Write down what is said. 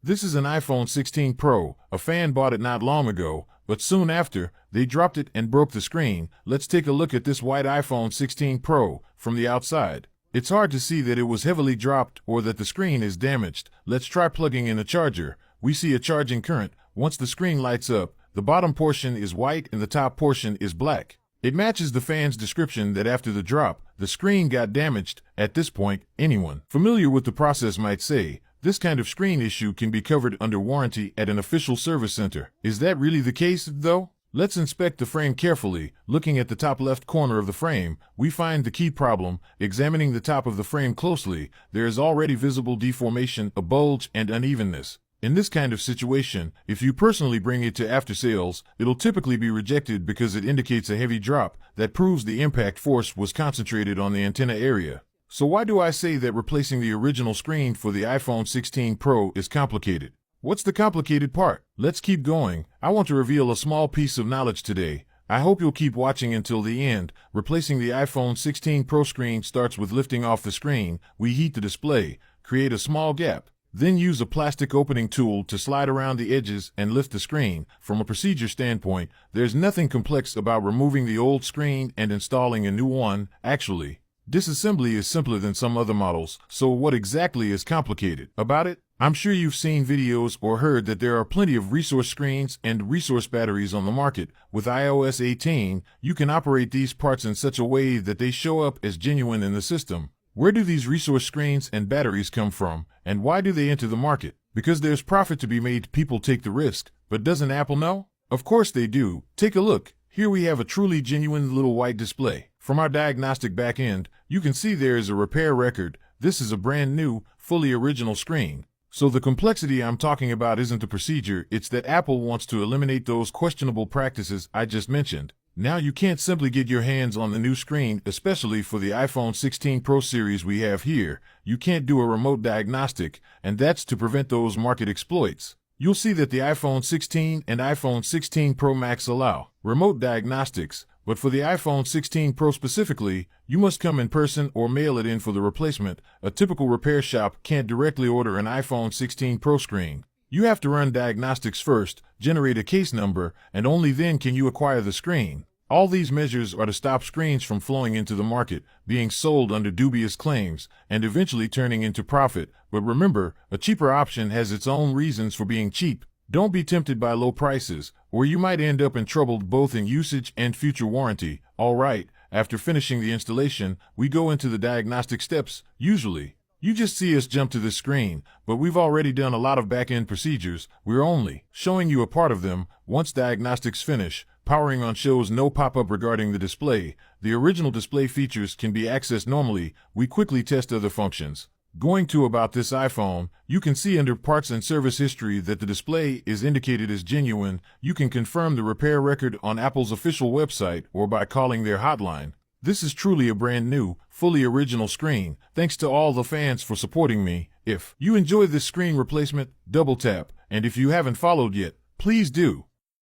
This is an iPhone 16 Pro. A fan bought it not long ago, but soon after, they dropped it and broke the screen. Let's take a look at this white iPhone 16 Pro from the outside. It's hard to see that it was heavily dropped or that the screen is damaged. Let's try plugging in a charger. We see a charging current. Once the screen lights up, the bottom portion is white and the top portion is black. It matches the fan's description that after the drop, the screen got damaged. At this point, anyone familiar with the process might say, this kind of screen issue can be covered under warranty at an official service center. Is that really the case, though? Let's inspect the frame carefully. Looking at the top left corner of the frame, we find the key problem. Examining the top of the frame closely, there is already visible deformation, a bulge, and unevenness. In this kind of situation, if you personally bring it to after sales, it'll typically be rejected because it indicates a heavy drop that proves the impact force was concentrated on the antenna area. So why do I say that replacing the original screen for the iPhone 16 Pro is complicated? What's the complicated part? Let's keep going. I want to reveal a small piece of knowledge today. I hope you'll keep watching until the end. Replacing the iPhone 16 Pro screen starts with lifting off the screen. We heat the display, create a small gap, then use a plastic opening tool to slide around the edges and lift the screen. From a procedure standpoint, there's nothing complex about removing the old screen and installing a new one. Actually, disassembly is simpler than some other models, so what exactly is complicated about it? I'm sure you've seen videos or heard that there are plenty of resource screens and resource batteries on the market. With iOS 18, you can operate these parts in such a way that they show up as genuine in the system. Where do these resource screens and batteries come from, and why do they enter the market? Because there's profit to be made, people take the risk. But doesn't Apple know? Of course they do. Take a look. Here we have a truly genuine little white display. From our diagnostic back end, you can see there is a repair record. This is a brand new, fully original screen. So the complexity I'm talking about isn't the procedure, it's that Apple wants to eliminate those questionable practices I just mentioned. Now you can't simply get your hands on the new screen, especially for the iPhone 16 Pro series we have here. You can't do a remote diagnostic, and that's to prevent those market exploits. You'll see that the iPhone 16 and iPhone 16 Pro Max allow remote diagnostics, but for the iPhone 16 Pro specifically, you must come in person or mail it in for the replacement. A typical repair shop can't directly order an iPhone 16 Pro screen. You have to run diagnostics first, generate a case number, and only then can you acquire the screen. All these measures are to stop screens from flowing into the market, being sold under dubious claims, and eventually turning into profit. But remember, a cheaper option has its own reasons for being cheap. Don't be tempted by low prices, or you might end up in trouble both in usage and future warranty. Alright, after finishing the installation, we go into the diagnostic steps. Usually, you just see us jump to the screen, but we've already done a lot of back-end procedures. We're only showing you a part of them. Once diagnostics finish, powering on shows no pop-up regarding the display. The original display features can be accessed normally. We quickly test other functions. Going to about this iPhone, you can see under parts and service history that the display is indicated as genuine. You can confirm the repair record on Apple's official website or by calling their hotline. This is truly a brand new, fully original screen. Thanks to all the fans for supporting me. If you enjoy this screen replacement, double tap, and if you haven't followed yet, please do.